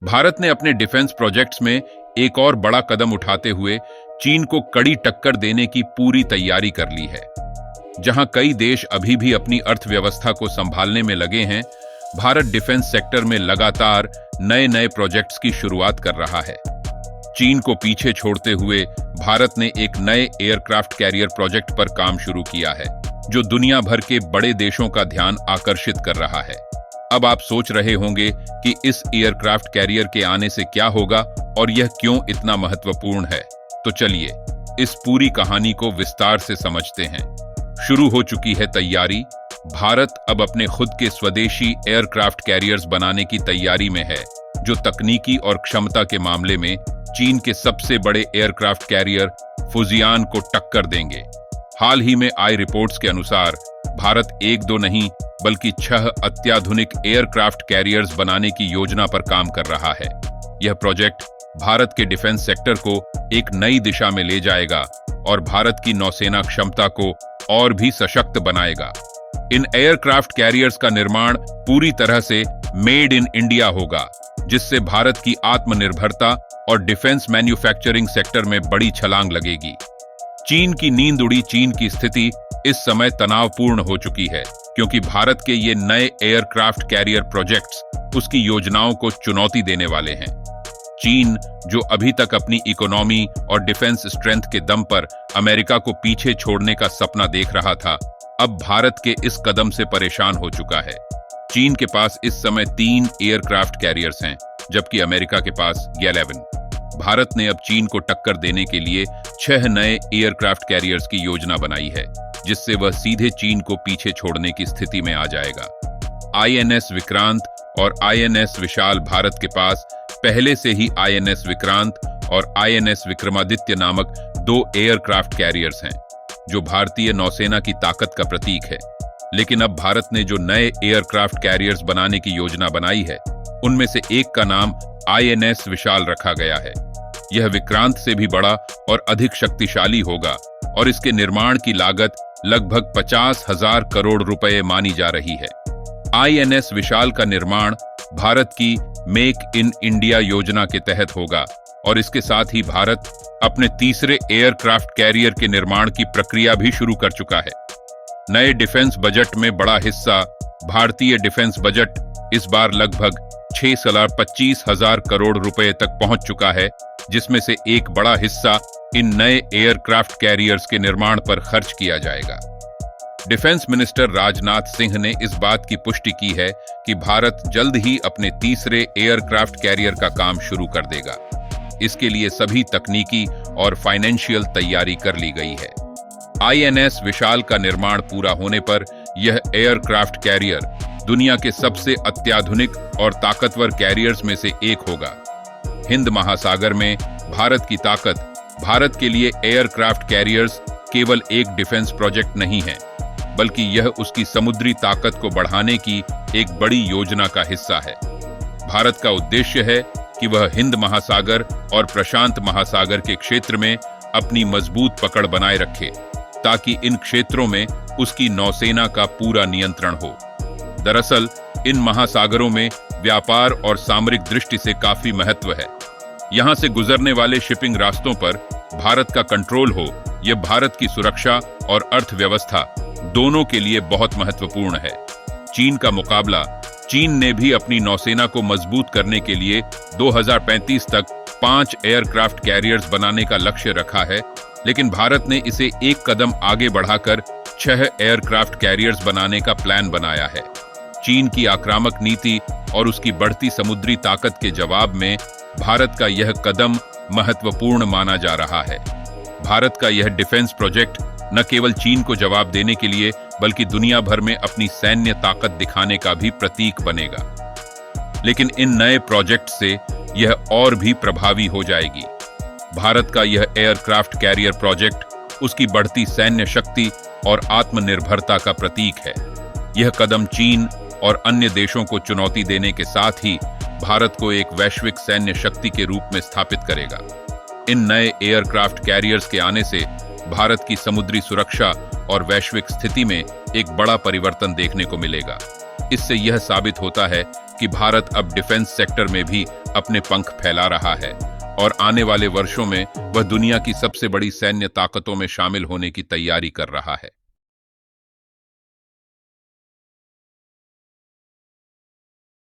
भारत ने अपने defence projects में एक और बड़ा कदम उठाते हुए चीन को कड़ी टक्कर देने की पूरी तैयारी कर ली है। जहां कई देश अभी भी अपनी अर्थव्यवस्था को संभालने में लगे हैं, भारत डिफेंस सेक्टर में लगातार नए नए प्रोजेक्ट्स की शुरुआत कर रहा है। चीन को पीछे छोड़ते हुए भारत ने एक नए एयरक्राफ्ट कैरियर प्रोजेक्ट पर काम शुरू किया है, जो दुनिया भर के बड़े देशों का ध्यान आकर्षित कर रहा है। अब आप सोच रहे होंगे कि इस एयरक्राफ्ट कैरियर के आने से क्या होगा और यह क्यों इतना महत्वपूर्ण है। तो चलिए इस पूरी कहानी को विस्तार से समझते हैं। शुरू हो चुकी है तैयारी। भारत अब अपने खुद के स्वदेशी एयरक्राफ्ट कैरियर्स बनाने की तैयारी में है, जो तकनीकी और क्षमता के मामले में चीन के सबसे बड़े एयरक्राफ्ट कैरियर फुजियान को टक्कर देंगे। हाल ही में आई रिपोर्ट्स के अनुसार भारत एक दो नहीं बल्कि 6 अत्याधुनिक एयरक्राफ्ट कैरियर्स बनाने की योजना पर काम कर रहा है। यह प्रोजेक्ट भारत के डिफेंस सेक्टर को एक नई दिशा में ले जाएगा और भारत की नौसेना क्षमता को और भी सशक्त बनाएगा। इन एयरक्राफ्ट कैरियर्स का निर्माण पूरी तरह से मेड इन इंडिया होगा, जिससे भारत की आत्मनिर्भरता और डिफेंस मैन्युफैक्चरिंग सेक्टर में बड़ी छलांग लगेगी। चीन की नींद उड़ी चीन की स्थिति इस समय तनावपूर्ण हो चुकी है, क्योंकि भारत के ये नए एयरक्राफ्ट कैरियर प्रोजेक्ट्स उसकी योजनाओं को चुनौती देने वाले हैं। चीन, जो अभी तक अपनी इकोनॉमी और डिफेंस स्ट्रेंथ के दम पर अमेरिका को पीछे छोड़ने का सपना देख रहा था, अब भारत के इस कदम से परेशान हो चुका है। चीन के पास इस समय 3 एयरक्राफ्ट कैरियर्स हैं, जबकि अमेरिका के पास 11। भारत ने अब चीन को टक्कर देने के लिए 6 नए एयरक्राफ्ट कैरियर्स की योजना बनाई है, जिससे वह सीधे चीन को पीछे छोड़ने की स्थिति में आ जाएगा। आईएनएस विक्रांत और आईएनएस विशाल भारत के पास पहले से ही आईएनएस विक्रांत और आईएनएस विक्रमादित्य नामक 2 एयरक्राफ्ट कैरियर्स हैं, जो भारतीय नौसेना की ताकत का प्रतीक है। लेकिन अब भारत ने जो नए एयरक्राफ्ट कैरियर्स बनाने की योजना बनाई है, उनमें से एक का नाम आईएनएस विशाल रखा गया है। यह विक्रांत से भी बड़ा और अधिक शक्तिशाली होगा और इसके निर्माण की लागत लगभग 50,000 करोड़ रुपए मानी जा रही है। आईएनएस विशाल का निर्माण भारत की मेक इन इंडिया योजना के तहत होगा और इसके साथ ही भारत अपने तीसरे एयरक्राफ्ट कैरियर के निर्माण की प्रक्रिया भी शुरू कर चुका है। नए डिफेंस बजट में बड़ा हिस्सा भारतीय डिफेंस बजट इस बार लगभग 6,25,000 करोड़ रुपए तक पहुंच चुका है, जिसमें से एक बड़ा हिस्सा इन नए एयरक्राफ्ट कैरियर्स के निर्माण पर खर्च किया जाएगा। डिफेंस मिनिस्टर राजनाथ सिंह ने इस बात की पुष्टि की है कि भारत जल्द ही अपने तीसरे एयरक्राफ्ट कैरियर का काम शुरू कर देगा। इसके लिए सभी तकनीकी और फाइनेंशियल तैयारी कर ली गई है। आईएनएस विशाल का निर्माण पूरा होने पर यह एयरक्राफ्ट कैरियर दुनिया के सबसे अत्याधुनिक और ताकतवर कैरियर्स में से एक होगा। हिंद महासागर में भारत की ताकत, भारत के लिए एयरक्राफ्ट कैरियर्स केवल एक डिफेंस प्रोजेक्ट नहीं है, बल्कि यह उसकी समुद्री ताकत को बढ़ाने की एक बड़ी योजना का हिस्सा है। भारत का उद्देश्य है कि वह हिंद महासागर और प्रशांत महासागर के क्षेत्र में अपनी मजबूत पकड़ बनाए रखे, ताकि इन क्षेत्रों में उसकी नौसेना का पूरा नियंत्रण हो। दरअसल इन महासागरों में व्यापार और सामरिक दृष्टि से काफी महत्व है। यहां से गुजरने वाले शिपिंग रास्तों पर भारत का कंट्रोल हो, यह भारत की सुरक्षा और अर्थव्यवस्था दोनों के लिए बहुत महत्वपूर्ण है। चीन का मुकाबला, चीन ने भी अपनी नौसेना को मजबूत करने के लिए 2035 तक 5 एयरक्राफ्ट कैरियर्स बनाने का लक्ष्य रखा है, लेकिन भारत ने इसे एक कदम आगे बढ़ाकर 6 एयरक्राफ्ट कैरियर्स बनाने का प्लान बनाया है। चीन की आक्रामक नीति और उसकी बढ़ती समुद्री ताकत के जवाब में भारत का यह कदम महत्वपूर्ण माना जा रहा है। भारत का यह डिफेंस प्रोजेक्ट न केवल चीन को जवाब देने के लिए, बल्कि दुनिया भर में अपनी सैन्य ताकत दिखाने का भी प्रतीक बनेगा। लेकिन इन नए प्रोजेक्ट से यह और भी प्रभावी हो जाएगी। भारत का यह एयरक्राफ्ट कैरियर प्रोजेक्ट उसकी बढ़ती सैन्य शक्ति और आत्मनिर्भरता का प्रतीक है। यह कदम चीन और अन्य देशों को चुनौती देने के साथ ही भारत को एक वैश्विक सैन्य शक्ति के रूप में स्थापित करेगा। इन नए एयरक्राफ्ट कैरियर्स के आने से भारत की समुद्री सुरक्षा और वैश्विक स्थिति में एक बड़ा परिवर्तन देखने को मिलेगा। इससे यह साबित होता है कि भारत अब डिफेंस सेक्टर में भी अपने पंख फैला रहा है और आने वाले वर्षों में वह दुनिया की सबसे बड़ी सैन्य ताकतों में शामिल होने की तैयारी कर रहा है।